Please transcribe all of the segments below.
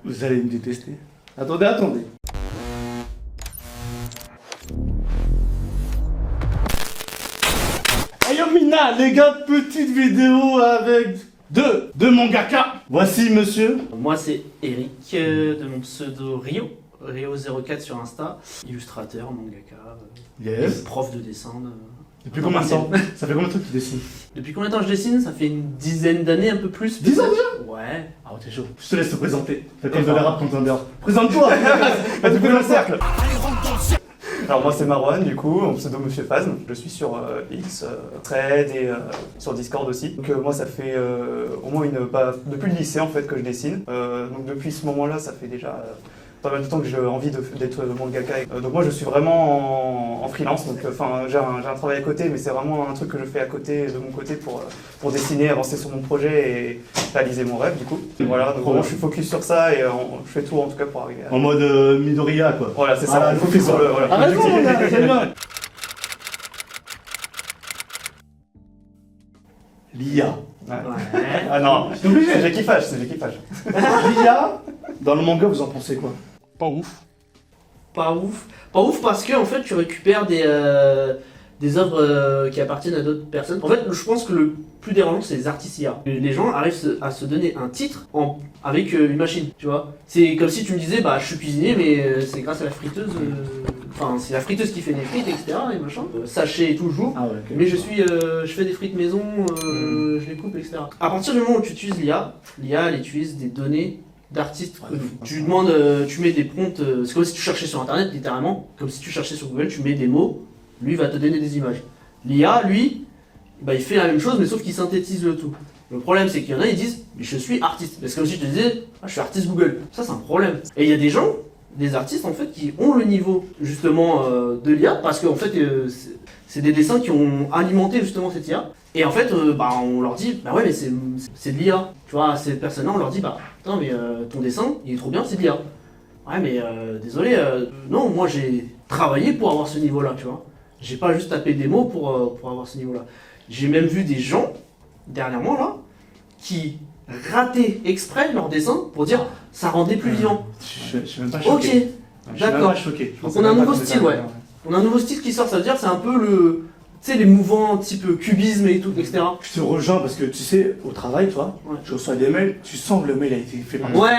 Vous allez me détester. Attendez, attendez. Ayomina, les gars, petite vidéo avec deux mangaka. Voici monsieur. Moi c'est Eric, de mon pseudo Rio, Rio04 sur Insta, illustrateur, mangaka, Yes. prof de dessin. Depuis combien de temps? Ça fait combien de temps que tu dessines? Depuis combien de temps je dessine? Ça fait une dizaine d'années, un peu plus. 10 ans déjà? Ouais. Ah ouais, t'es chaud. Je te laisse te présenter. Fais comme de la rap quand on dehors. Présente-toi. Vas-y, fais le cercle. Alors moi c'est Marwan du coup, en pseudo Monsieur Phasm. Je suis sur X, Thread et sur Discord aussi. Donc moi ça fait au moins depuis le lycée en fait que je dessine. Donc depuis ce moment-là ça fait déjà pas mal de temps que j'ai envie d'être mangaka. Donc moi je suis vraiment en freelance, donc j'ai un travail à côté, mais c'est vraiment un truc que je fais à côté, de mon côté pour dessiner, avancer sur mon projet et réaliser mon rêve du coup. Et voilà, donc vraiment je suis focus sur ça et je fais tout en tout cas pour arriver à... En mode Midoriya quoi. Voilà c'est ça, Ah, on focus sur le... Voilà. Ah raison mon gars, j'aime bien. L'IA. Ouais. Ouais. Ah non, C'est obligé. c'est l'équipage, c'est l'équipage. L'IA, dans le manga, vous en pensez quoi? Pas ouf. Pas ouf. Pas ouf parce que en fait tu récupères des œuvres qui appartiennent à d'autres personnes. En fait je pense que le plus dérangeant c'est les artistes IA. Les gens arrivent à se donner un titre avec une machine, tu vois. C'est comme si tu me disais bah je suis cuisinier mais c'est grâce à la friteuse. Enfin c'est la friteuse qui fait des frites etc et machin. Sachet et tout joue. Ah ouais, ok. Mais je fais des frites maison, je les coupe, etc. À partir du moment où tu utilises l'IA, elle utilise des données d'artistes connus. Tu demandes, tu mets des prompts, c'est comme si tu cherchais sur internet, littéralement, comme si tu cherchais sur Google, tu mets des mots, lui va te donner des images. L'IA, lui, bah, il fait la même chose, mais sauf qu'il synthétise le tout. Le problème, c'est qu'il y en a, ils disent, mais je suis artiste. C'est comme si je te disais, ah, je suis artiste Google. Ça, c'est un problème. Et il y a des gens, des artistes, en fait, qui ont le niveau, justement, de l'IA, parce qu'en fait, c'est des dessins qui ont alimenté, justement, cette IA. Et en fait, bah, on leur dit, bah ouais, mais c'est de l'IA. Tu vois, à ces personnes-là, on leur dit, bah, putain, mais ton dessin, il est trop bien, c'est de l'IA. Ouais, mais désolé, non, moi, j'ai travaillé pour avoir ce niveau-là, tu vois. J'ai pas juste tapé des mots pour avoir ce niveau-là. J'ai même vu des gens, dernièrement, là, qui rataient exprès leur dessin pour dire, ça rendait plus vivant. Je suis même pas choqué. Ok, Je suis même d'accord. pas choqué. Donc on a un nouveau style, ouais. On a un nouveau style qui sort, ça veut dire c'est un peu le... Tu sais, les mouvements type cubisme et tout, etc. Je te rejoins parce que tu sais, au travail, toi, Ouais. je reçois des mails, tu sens que le mail a été fait par Ouais.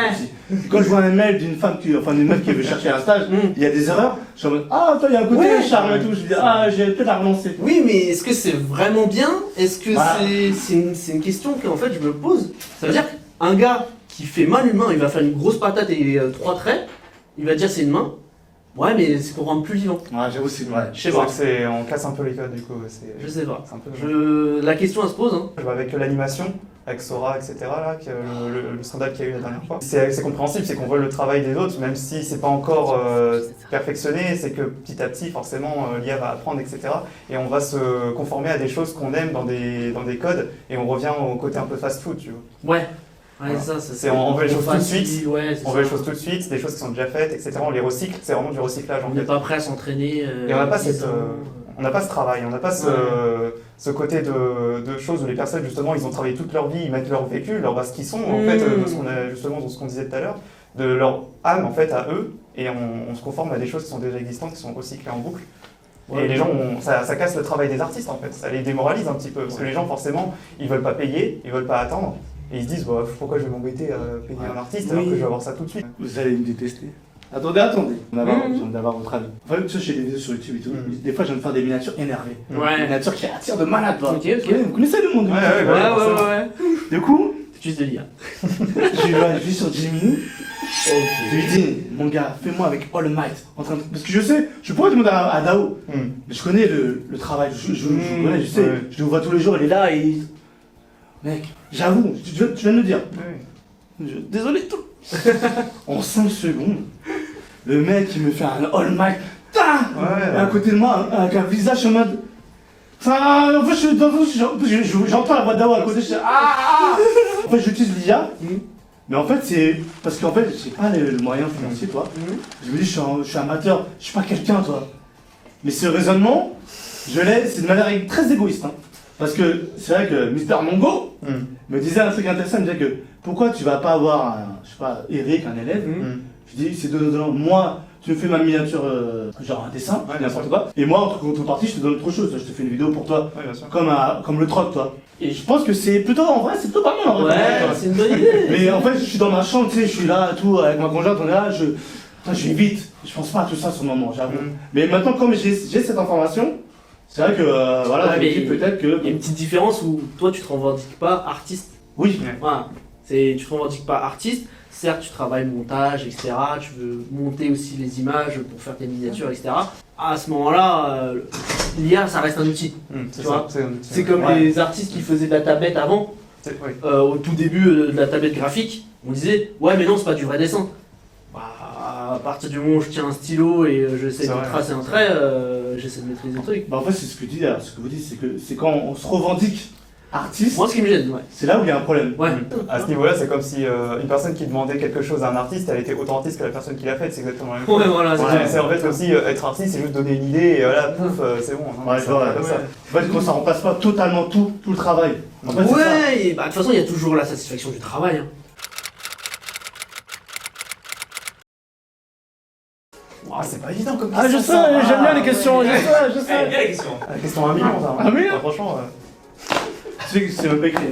Quand je vois un mail d'une femme, d'une meuf qui veut chercher un stage, il y a des erreurs, je suis en mode, ah, toi, il y a un côté Ouais. charme et tout, je dis, ah, j'ai peut-être à relancer. Oui, mais est-ce que c'est vraiment bien? Est-ce que Voilà. c'est une question qu'en fait je me pose? Ça veut dire qu'un gars qui fait main humain, il va faire une grosse patate et 3 traits, il va dire c'est une main. Ouais, mais c'est pour rendre plus vivant. Ouais, j'avoue, c'est vrai. Je sais pas. On casse un peu les codes du coup. Je sais pas. C'est un peu... La question elle se pose, hein. Avec l'animation, avec Sora, etc., là, le scandale qu'il y a eu la dernière fois. C'est compréhensible, c'est qu'on voit le travail des autres, même si c'est pas encore perfectionné, c'est que petit à petit, forcément, l'IA va apprendre, etc. Et on va se conformer à des choses qu'on aime dans des codes, et on revient au côté un peu fast-food, tu vois. Ouais. Ouais, Voilà. ça, On veut les choses tout de suite, ouais, c'est on veut les ça. choses tout de suite, des choses qui sont déjà faites, etc. On les recycle, c'est vraiment du recyclage en On fait. n'est pas prêt à s'entraîner. Et on n'a pas 10 ans. on n'a pas ce travail, on n'a pas ce côté de choses où les personnes justement ils ont travaillé toute leur vie, ils mettent leur vécu, ce qu'ils sont en fait, de ce qu'on a justement dans ce qu'on disait tout à l'heure, de leur âme en fait à eux, et on se conforme à des choses qui sont déjà existantes, qui sont recyclées en boucle. Ouais. Et les gens, ça casse le travail des artistes en fait, ça les démoralise un petit peu, parce que les gens forcément ils veulent pas payer, ils veulent pas attendre, et ils se disent bah, pourquoi je vais m'embêter à payer un artiste alors que je vais avoir ça tout de suite. Vous allez me détester. Attendez, attendez. On a besoin d'avoir votre avis. Enfin, tu sais, j'ai des vidéos sur YouTube et tout. Des fois, je viens de faire des miniatures énervées. Ouais. Des miniatures qui attirent de malade, toi. Ok, ok. Vous connaissez le monde du Ouais, YouTube. ouais. Du coup, C'est juste de l'IA. je vais sur Gemini. Je lui dis, mon gars, fais-moi avec All Might. Parce que je sais, je pourrais demander à Dao. Mais je connais le travail, je connais, je sais. Ouais. Je le vois tous les jours, il est là et. Mec, j'avoue, tu viens de me dire. Désolé, tout. En 5 secondes, le mec il me fait un All Might. Et à côté de moi, avec un visage en mode. Enfin, en fait, j'entends la voix d'Ao à côté, je dis ah. En fait, j'utilise l'IA. Mais en fait, c'est parce qu'en fait, j'ai pas le moyen financier, toi. Je me dis, je suis amateur, je suis pas quelqu'un, toi. Mais ce raisonnement, je l'ai, c'est de manière très égoïste. Hein. Parce que c'est vrai que Mister Mongo me disait un truc intéressant, il me disait que pourquoi tu vas pas avoir je sais pas, Eric, un élève, Mm. je dis, c'est donnant. Moi, tu me fais ma miniature, genre un dessin, Ouais, n'importe bien quoi, et moi, en contrepartie, je te donne autre chose, je te fais une vidéo pour toi, Ouais, bien sûr. comme le troc, toi. Et je pense que c'est plutôt, en vrai, c'est plutôt pas mal, en vrai. Ouais, c'est une bonne idée. Mais en fait, je suis dans ma chambre, tu sais, je suis là, tout, avec ma conjointe, on est là, je vais vite. Je pense pas à tout ça sur le moment, j'avoue. Mm. Mais maintenant, comme j'ai cette information, c'est vrai que, voilà, Ouais, je me mais dis peut-être que... Il y a une petite différence où toi tu te revendiques pas artiste. Oui, Voilà. Tu te revendiques pas artiste. Certes, tu travailles montage, etc. Tu veux monter aussi les images pour faire tes miniatures, etc. À ce moment-là, l'IA, ça reste un outil. C'est Tu vois, ça. C'est comme Ouais. les artistes qui faisaient de la tablette avant. Oui. Au tout début de la tablette graphique, on disait ouais mais non c'est pas du vrai dessin. Bah, à partir du moment où je tiens un stylo et j'essaie C'est de vrai. tracer un trait, j'essaie de maîtriser le truc. bah en fait, c'est ce que je dis, alors, ce que vous dites, c'est que c'est quand on se revendique artiste, Moi ce qui me gêne, ouais. c'est là où il y a un problème. Ouais. À ce niveau-là, c'est comme si une personne qui demandait quelque chose à un artiste, elle était autant artiste que la personne qui l'a faite, c'est exactement la même chose. Ouais voilà, c'est Ouais, ça. c'est en fait aussi être artiste, c'est juste donner une idée et voilà, pouf, c'est bon. Non, Ouais, c'est je vois, pas comme ouais. ça. En fait, quand ça remplace pas totalement tout le travail. En fait, c'est ça. Ouais, et bah, de toute façon il y a toujours la satisfaction du travail. Hein. Ah, c'est pas évident comme Ah, je question, sais, ça. j'aime bien les Ah, questions, ouais. je sais, je sais. Bien la question. La question à 1 million, ça. Un million Franchement, Tu sais que c'est même pas écrit.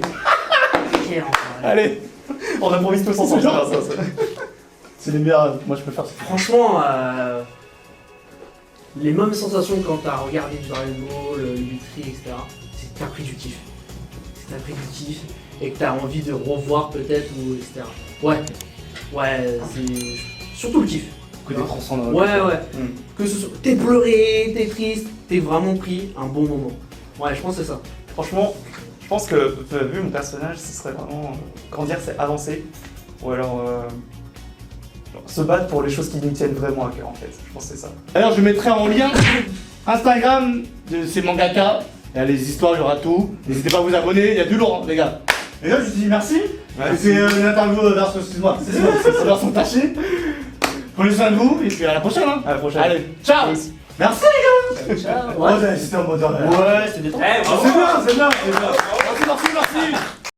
Pierre, enfin, Allez, on improvise tous ensemble. C'est genre- ça. c'est les meilleurs, moi je peux faire ça. franchement, les mêmes sensations que quand t'as regardé du Dragon Ball, Lutri, etc. C'est que t'as pris du kiff. C'est que t'as pris du kiff et que t'as envie de revoir peut-être ou etc. Ouais, ouais, c'est surtout le kiff. Que des transcendants. Ouais, ouais. Mm. Que ce soit. T'es pleuré, t'es triste, t'es vraiment pris un bon moment. Ouais, je pense que c'est ça. Franchement, je pense que vu mon personnage, ce serait vraiment. Grandir, c'est avancer. Ou alors. Genre, se battre pour les choses qui nous tiennent vraiment à cœur, en fait. Je pense que c'est ça. D'ailleurs, je mettrai en lien Instagram de ces mangaka. Il y a les histoires, il y aura tout. N'hésitez pas à vous abonner, il y a du lourd, les gars. Et là, je vous dis merci. Ouais. Et c'est une interview version, excuse-moi, c'est version tachée. Prenez soin de vous, et puis à la prochaine. Hein. À la prochaine. Allez, ciao. Peace. Merci. Ciao. Ouais, c'était en mode. Ouais, c'était des Eh, bravo. C'est bien, c'est bien, c'est bien. Merci, merci, merci.